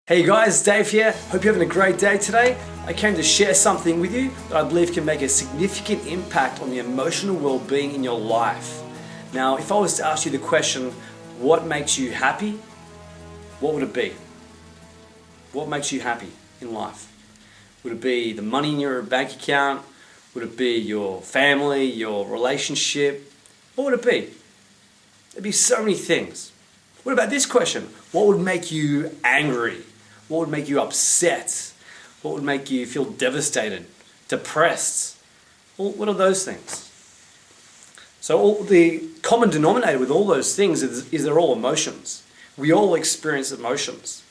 Hey guys, Dave here. Hope you're having a great day today. I came to share something with you that I believe can make a significant impact on the emotional well-being in your life. Now, if I was to ask you the question, what makes you happy? What would it be? What makes you happy in life? Would it be the money in your bank account? Would it be your family, your relationship? What would it be? There'd be so many things. What about this question? What would make you angry? What would make you upset? What would make you feel devastated, depressed? Well, what are those things? So the common denominator with all those things is they're all emotions. We all experience emotions.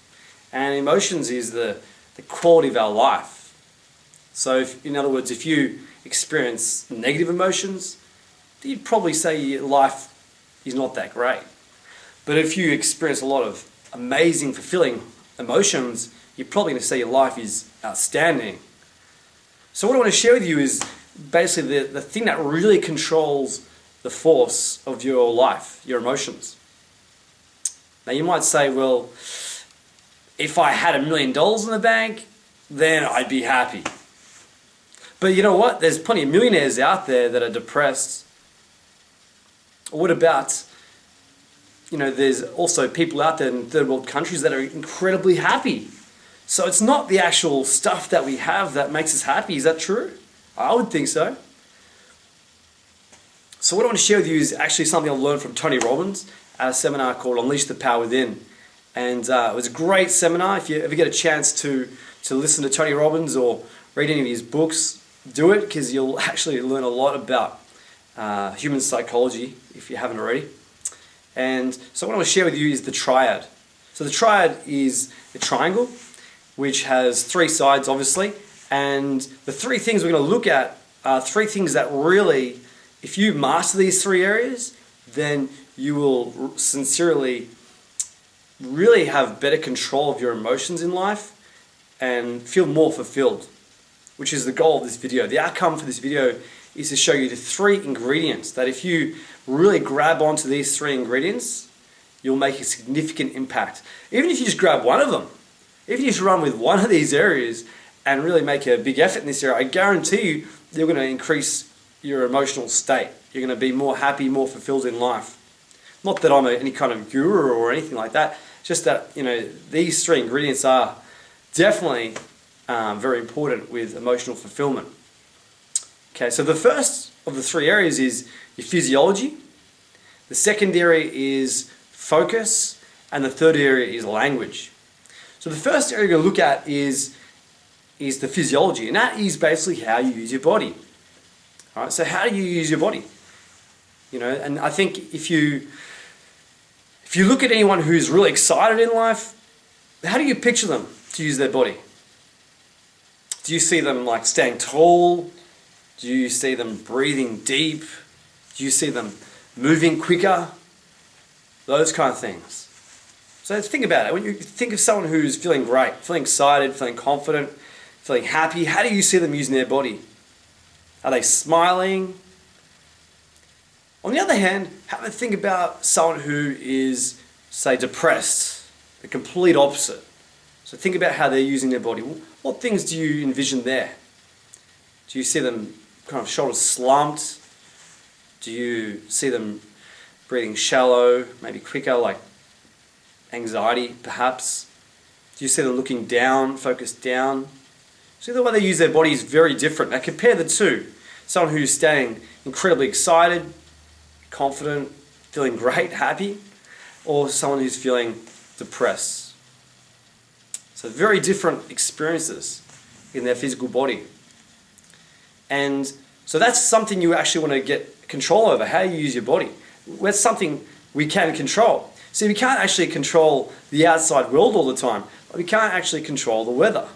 And emotions is the quality of our life. So in other words, if you experience negative emotions, you'd probably say your life is not that great. But if you experience a lot of amazing, fulfilling emotions, you're probably going to say your life is outstanding. So what I want to share with you is basically the thing that really controls the force of your life, your emotions. Now you might say, well, if I had $1 million in the bank, then I'd be happy. But you know what? There's plenty of millionaires out there that are depressed. Or what about, there's also people out there in third world countries that are incredibly happy. So it's not the actual stuff that we have that makes us happy. Is that true? I would think so. So what I want to share with you is actually something I learned from Tony Robbins at a seminar called Unleash the Power Within. And it was a great seminar. If you ever get a chance to listen to Tony Robbins or read any of his books, do it, because you'll actually learn a lot about human psychology if you haven't already. And so what I want to share with you is the Triad. So the Triad is a triangle which has three sides, obviously, and the three things we're going to look at are three things that really, if you master these three areas, then you will sincerely really have better control of your emotions in life and feel more fulfilled, which is the goal of this video. The outcome for this video is to show you the three ingredients that if you really grab onto these three ingredients, you'll make a significant impact. Even if you just grab one of them, if you just run with one of these areas and really make a big effort in this area, I guarantee you, you're going to increase your emotional state. You're going to be more happy, more fulfilled in life. Not that I'm any kind of guru or anything like that, just that, these three ingredients are definitely very important with emotional fulfillment. Okay, so the first of the three areas is your physiology. The second area is focus, and the third area is language. So the first area you're going to look at is the physiology, and that is basically how you use your body. All right, so how do you use your body? And I think if you look at anyone who's really excited in life, how do you picture them to use their body? Do you see them like staying tall? Do you see them breathing deep? Do you see them moving quicker? Those kind of things. So think about it. When you think of someone who's feeling great, feeling excited, feeling confident, feeling happy, how do you see them using their body? Are they smiling? On the other hand, have a think about someone who is, say, depressed, the complete opposite. So think about how they're using their body. What things do you envision there? Do you see them kind of shoulders slumped? Do you see them breathing shallow, maybe quicker, like anxiety perhaps? Do you see them looking down, focused down? See, the way they use their body is very different. Now compare the two. Someone who's staying incredibly excited, confident, feeling great, happy, or someone who's feeling depressed. So very different experiences in their physical body. And so that's something you actually want to get control over, how you use your body. That's something we can control. See, we can't actually control the outside world all the time. We can't actually control the weather.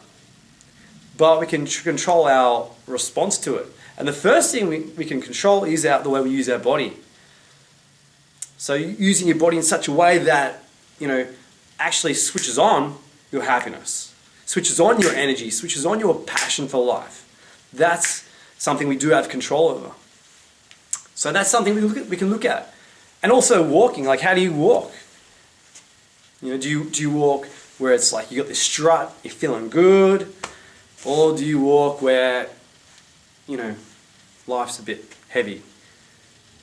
But we can control our response to it. And the first thing we can control is the way we use our body. So using your body in such a way that, actually switches on your happiness, switches on your energy, switches on your passion for life. That's something we do have control over. So that's something we can look at. And also walking, like how do you walk? Do you walk where it's like you got this strut, you're feeling good? Or do you walk where, life's a bit heavy,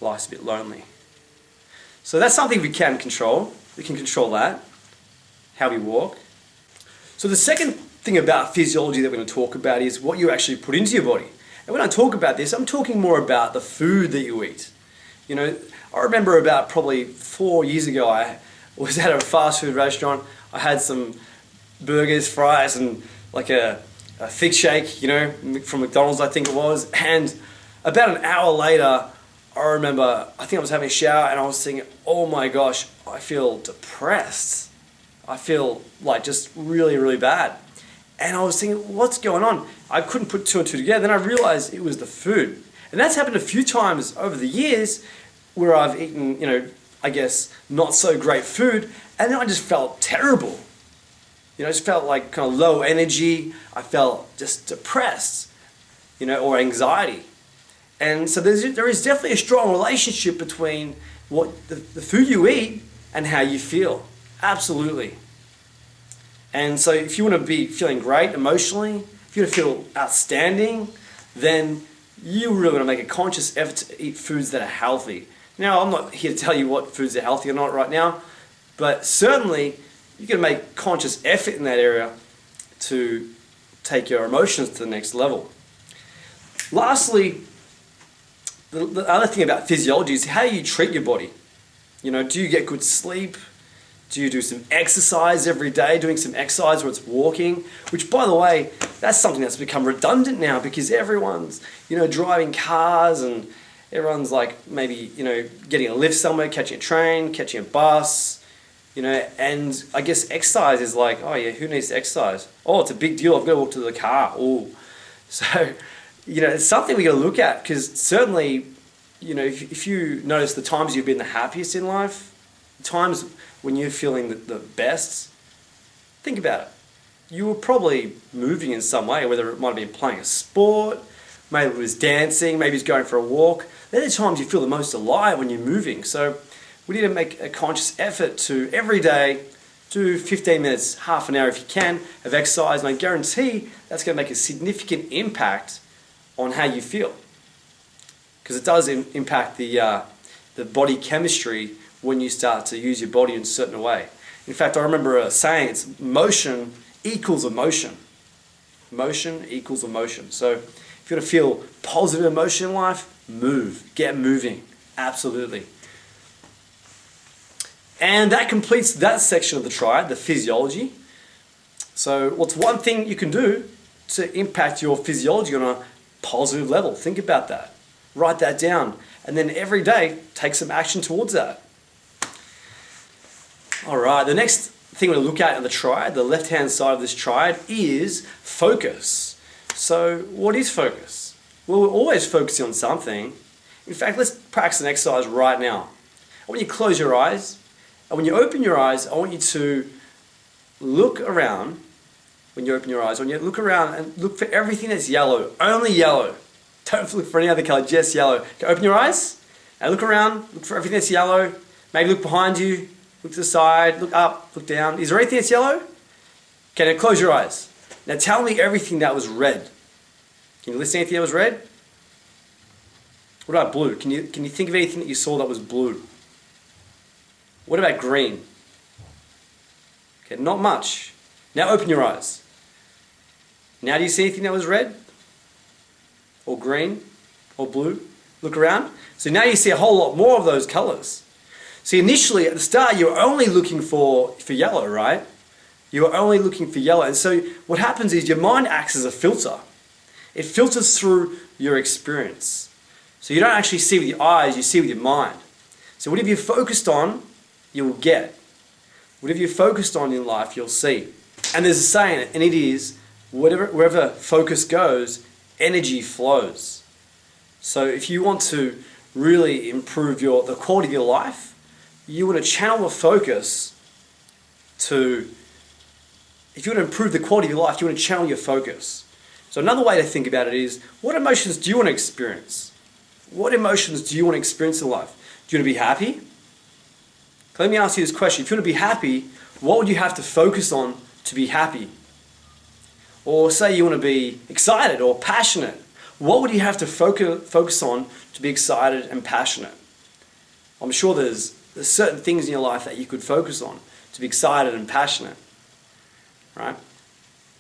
life's a bit lonely? So that's something we can control. We can control that, how we walk. So the second thing about physiology that we're going to talk about is what you actually put into your body. And when I talk about this, I'm talking more about the food that you eat. I remember about probably 4 years ago, I was at a fast food restaurant. I had some burgers, fries, and like a thick shake, from McDonald's, I think it was. And about an hour later, I think I was having a shower and I was thinking, oh my gosh, I feel depressed. I feel like just really, really bad. And I was thinking, what's going on? I couldn't put two and two together. Then I realized it was the food. And that's happened a few times over the years where I've eaten, I guess, not so great food. And then I just felt terrible. I just felt like kind of low energy. I felt just depressed, or anxiety. And so there is definitely a strong relationship between what the food you eat and how you feel. Absolutely. And so if you want to be feeling great emotionally, if you want to feel outstanding, then you really want to make a conscious effort to eat foods that are healthy. Now, I'm not here to tell you what foods are healthy or not right now, but certainly you can make conscious effort in that area to take your emotions to the next level. Lastly, the other thing about physiology is how you treat your body. Do you get good sleep? Do you do some exercise every day, doing some exercise where it's walking? Which, by the way, that's something that's become redundant now because everyone's, driving cars and everyone's like maybe, getting a lift somewhere, catching a train, catching a bus, and I guess exercise is like, oh yeah, who needs to exercise? Oh, it's a big deal, I've got to walk to the car. Oh, so, it's something we got to look at because certainly, if you notice the times you've been the happiest in life, the times when you're feeling the best, think about it. You were probably moving in some way, whether it might have been playing a sport, maybe it was dancing, maybe it's going for a walk. They're the times you feel the most alive when you're moving. So we need to make a conscious effort to every day do 15 minutes, half an hour if you can, of exercise. And I guarantee that's going to make a significant impact on how you feel. Because it does impact the body chemistry when you start to use your body in a certain way. In fact, I remember saying it's motion equals emotion. Motion equals emotion. So if you want to feel positive emotion in life, move. Get moving. Absolutely. And that completes that section of the triad, the physiology. So what's one thing you can do to impact your physiology on a positive level? Think about that. Write that down. And then every day, take some action towards that. All right, the next thing we're going to look at in the triad, the left-hand side of this triad, is focus. So what is focus? Well, we're always focusing on something. In fact, let's practice an exercise right now. I want you to close your eyes, and when you open your eyes, I want you to look around. When you open your eyes, I want you to look around and look for everything that's yellow, only yellow. Don't look for any other color, just yellow. Okay, open your eyes and look around, look for everything that's yellow. Maybe look behind you. Look to the side, look up, look down. Is there anything that's yellow? Okay, now close your eyes. Now tell me everything that was red. Can you list anything that was red? What about blue? Can you think of anything that you saw that was blue? What about green? Okay, not much. Now open your eyes. Now do you see anything that was red? Or green? Or blue? Look around. So now you see a whole lot more of those colors. See, initially at the start, you were only looking for yellow, right? You were only looking for yellow. And so what happens is your mind acts as a filter. It filters through your experience. So you don't actually see with your eyes, you see with your mind. So whatever you're focused on, you will get. Whatever you're focused on in life, you'll see. And there's a saying, and it is, wherever focus goes, energy flows. So if you want to really improve the quality of your life, you want to channel the focus to, if you want to improve the quality of your life, you want to channel your focus. So another way to think about it is, what emotions do you want to experience? What emotions do you want to experience in life? Do you want to be happy? Let me ask you this question. If you want to be happy, what would you have to focus on to be happy? Or say you want to be excited or passionate. What would you have to focus on to be excited and passionate? I'm sure there's certain things in your life that you could focus on to be excited and passionate, right?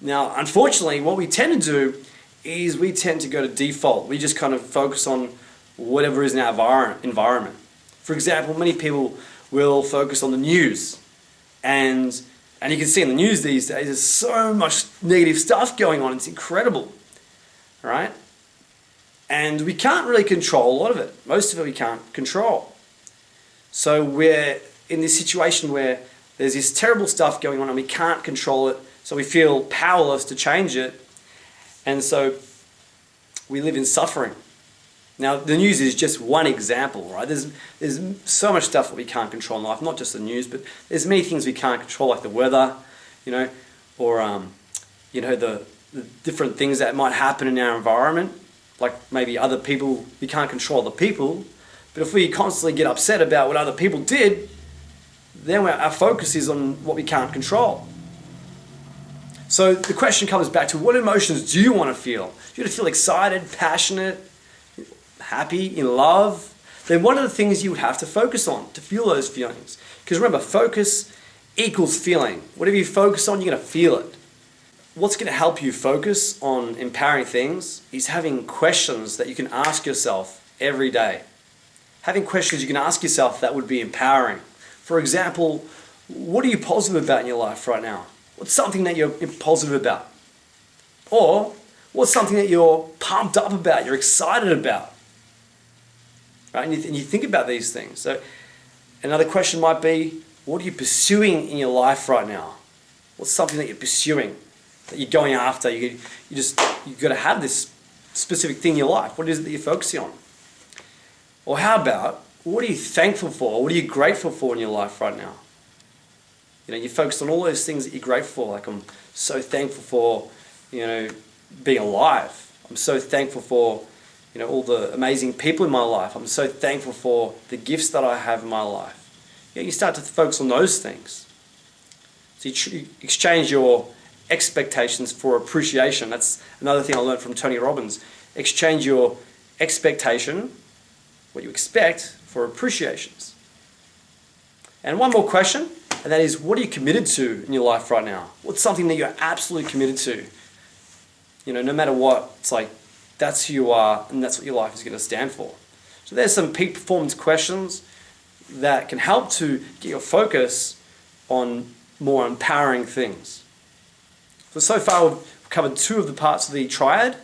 Now, unfortunately, what we tend to do is we tend to go to default. We just kind of focus on whatever is in our environment. For example, many people will focus on the news. And you can see in the news these days, there's so much negative stuff going on. It's incredible, right? And we can't really control a lot of it. Most of it we can't control. So we're in this situation where there's this terrible stuff going on and we can't control it. So we feel powerless to change it. And so we live in suffering. Now, the news is just one example, right? There's so much stuff that we can't control in life, not just the news, but there's many things we can't control, like the weather, or the different things that might happen in our environment, like maybe other people. We can't control the people, but if we constantly get upset about what other people did, then our focus is on what we can't control. So the question comes back to, what emotions do you want to feel? Do you want to feel excited, passionate, happy, in love? Then what are the things you would have to focus on to feel those feelings? Because remember, focus equals feeling. Whatever you focus on, you're going to feel it. What's going to help you focus on empowering things is having questions that you can ask yourself every day. Having questions you can ask yourself that would be empowering. For example, what are you positive about in your life right now? What's something that you're positive about? Or what's something that you're pumped up about, you're excited about? Right? And you think about these things. So another question might be, what are you pursuing in your life right now? What's something that you're pursuing, that you're going after? You've got to have this specific thing in your life. What is it that you're focusing on? Or how about, what are you thankful for? What are you grateful for in your life right now? You focus on all those things that you're grateful for. Like, I'm so thankful for, being alive. I'm so thankful for, all the amazing people in my life. I'm so thankful for the gifts that I have in my life. You start to focus on those things. So you exchange your expectations for appreciation. That's another thing I learned from Tony Robbins. Exchange your expectation, what you expect, for appreciations. And one more question, and that is, what are you committed to in your life right now? What's something that you're absolutely committed to? No matter what, it's like, that's who you are, and that's what your life is going to stand for. So there's some peak performance questions that can help to get your focus on more empowering things. So far we've covered two of the parts of the triad.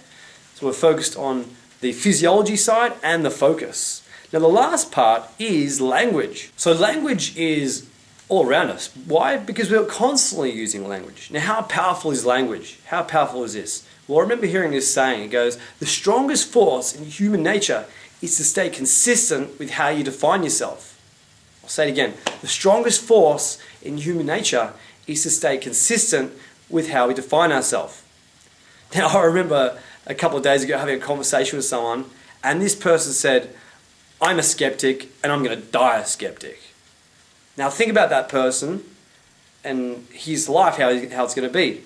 So we're focused on the physiology side and the focus. Now the last part is language. So language is all around us. Why? Because we're constantly using language. Now how powerful is language? How powerful is this? Well, I remember hearing this saying. It goes, the strongest force in human nature is to stay consistent with how you define yourself. I'll say it again. The strongest force in human nature is to stay consistent with how we define ourselves. Now, I remember a couple of days ago having a conversation with someone, and this person said, I'm a skeptic and I'm going to die a skeptic. Now, think about that person and his life, how it's going to be.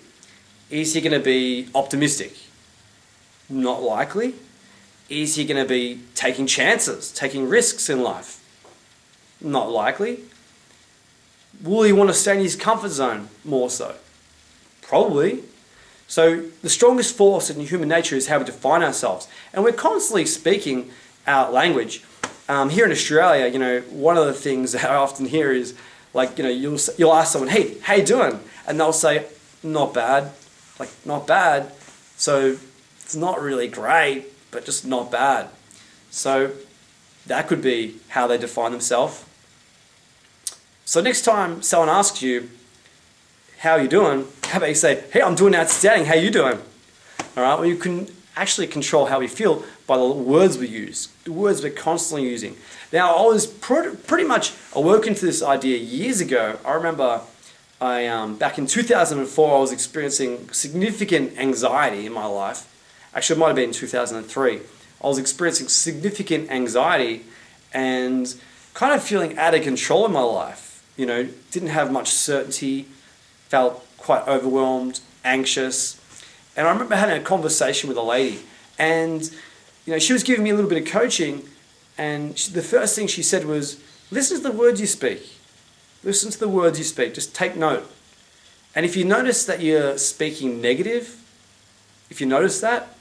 Is he going to be optimistic? Not likely. Is he going to be taking chances, taking risks in life? Not likely. Will he want to stay in his comfort zone more so? Probably. So the strongest force in human nature is how we define ourselves. And we're constantly speaking our language. Here in Australia, one of the things that I often hear is, like, you'll ask someone, hey, how you doing? And they'll say, not bad. Like, not bad. So it's not really great, but just not bad. So that could be how they define themselves. So next time someone asks you, how are you doing? How about you say, hey, I'm doing outstanding. How you doing? All right. Well, you can actually control how we feel by the words we use, the words we're constantly using. Now, I was pretty much awoken to this idea years ago. I remember back in 2004, I was experiencing significant anxiety in my life. Actually, it might have been 2003. I was experiencing significant anxiety and kind of feeling out of control in my life. Didn't have much certainty, felt quite overwhelmed, anxious. And I remember having a conversation with a lady, and she was giving me a little bit of coaching, and the first thing she said was, listen to the words you speak. Listen to the words you speak. Just take note. And if you notice that you're speaking negative, if you notice that,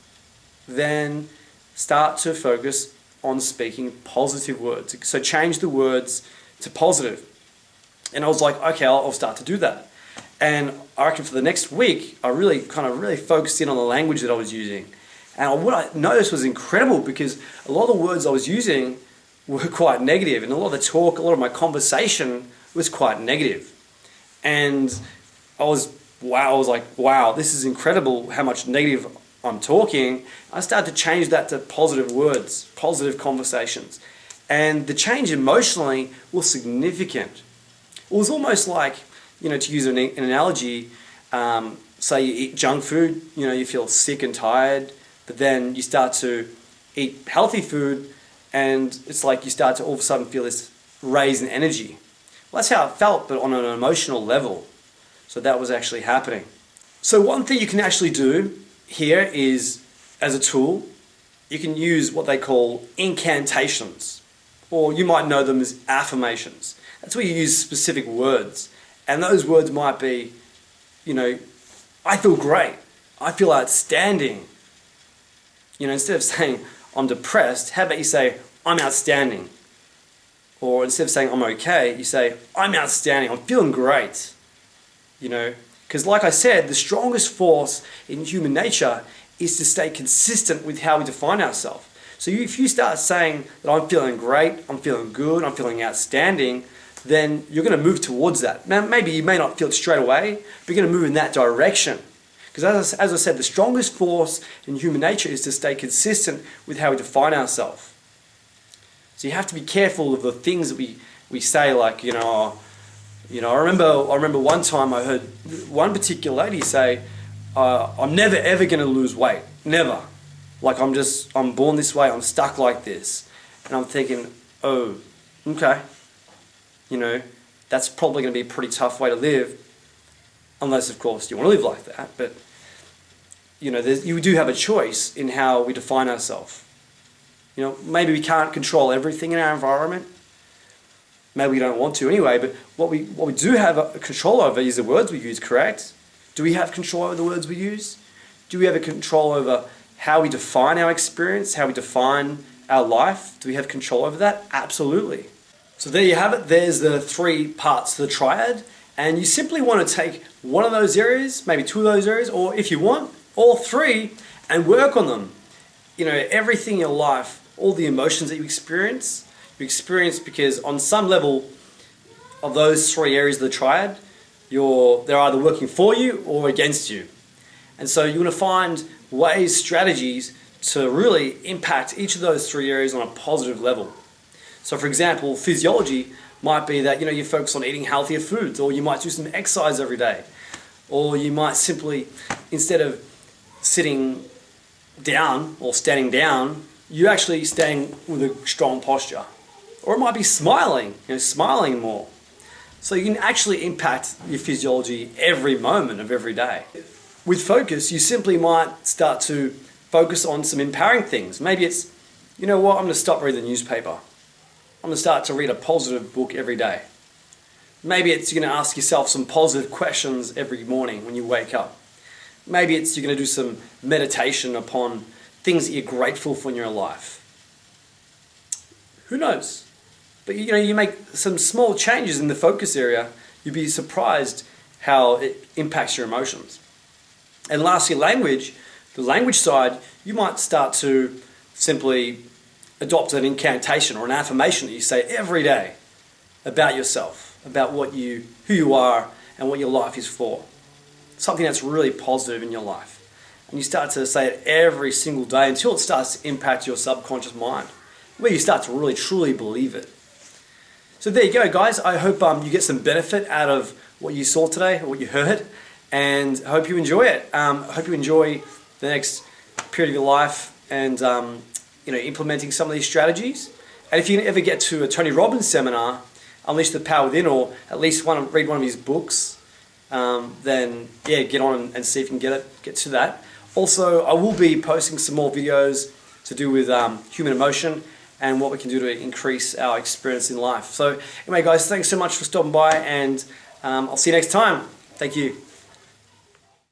then start to focus on speaking positive words. So change the words to positive. And I was like, okay, I'll start to do that. And I reckon for the next week, I really focused in on the language that I was using. And what I noticed was incredible, because a lot of the words I was using were quite negative, and a lot of the talk, a lot of my conversation was quite negative. And I was like, wow, this is incredible how much negative I'm talking. I started to change that to positive words, positive conversations. And the change emotionally was significant. It was almost like, to use an analogy, say you eat junk food, you feel sick and tired, but then you start to eat healthy food, and it's like you start to all of a sudden feel this raise in energy. Well, that's how it felt, but on an emotional level. So that was actually happening. So one thing you can actually do here is, as a tool, you can use what they call incantations, or you might know them as affirmations. That's where you use specific words. And those words might be, I feel great. I feel outstanding. Instead of saying, I'm depressed, how about you say, I'm outstanding? Or instead of saying, I'm okay, you say, I'm outstanding. I'm feeling great. Because like I said, the strongest force in human nature is to stay consistent with how we define ourselves. So if you start saying that I'm feeling great, I'm feeling good, I'm feeling outstanding, then you're going to move towards that. Now, maybe you may not feel it straight away, but you're going to move in that direction. Because as I said, the strongest force in human nature is to stay consistent with how we define ourselves. So you have to be careful of the things that we say, like, I remember one time I heard one particular lady say, I'm never ever going to lose weight. Never. Like, I'm born this way, I'm stuck like this. And I'm thinking, oh, okay. That's probably going to be a pretty tough way to live. Unless, of course, you want to live like that. But, you do have a choice in how we define ourselves. Maybe we can't control everything in our environment. Maybe we don't want to anyway, but what we do have a control over is the words we use, correct? Do we have control over the words we use? Do we have a control over how we define our experience, how we define our life? Do we have control over that? Absolutely. So there you have it. There's the 3 parts to the triad. And you simply want to take one of those areas, maybe 2 of those areas, or if you want, all 3, and work on them. Everything in your life, all the emotions that you experience because on some level of those 3 areas of the triad, they're either working for you or against you. And so you want to find ways, strategies to really impact each of those 3 areas on a positive level. So for example, physiology might be that you focus on eating healthier foods, or you might do some exercise every day, or you might simply, instead of sitting down or standing down, you're actually staying with a strong posture. Or it might be smiling, smiling more. So you can actually impact your physiology every moment of every day. With focus, you simply might start to focus on some empowering things. Maybe it's, I'm going to stop reading the newspaper. I'm going to start to read a positive book every day. Maybe it's you're going to ask yourself some positive questions every morning when you wake up. Maybe it's you're going to do some meditation upon things that you're grateful for in your life. Who knows? But you make some small changes in the focus area, you'd be surprised how it impacts your emotions. And lastly, language. The language side, you might start to simply adopt an incantation or an affirmation that you say every day about yourself, about who you are and what your life is for. Something that's really positive in your life. And you start to say it every single day until it starts to impact your subconscious mind, where you start to really truly believe it. So there you go, guys. I hope you get some benefit out of what you saw today, or what you heard, and I hope you enjoy it. I hope you enjoy the next period of your life and implementing some of these strategies. And if you ever get to a Tony Robbins seminar, Unleash the Power Within, or at least read one of his books, then yeah, get on and see if you can get to that. Also, I will be posting some more videos to do with human emotion and what we can do to increase our experience in life. So anyway guys, thanks so much for stopping by, and I'll see you next time. Thank you.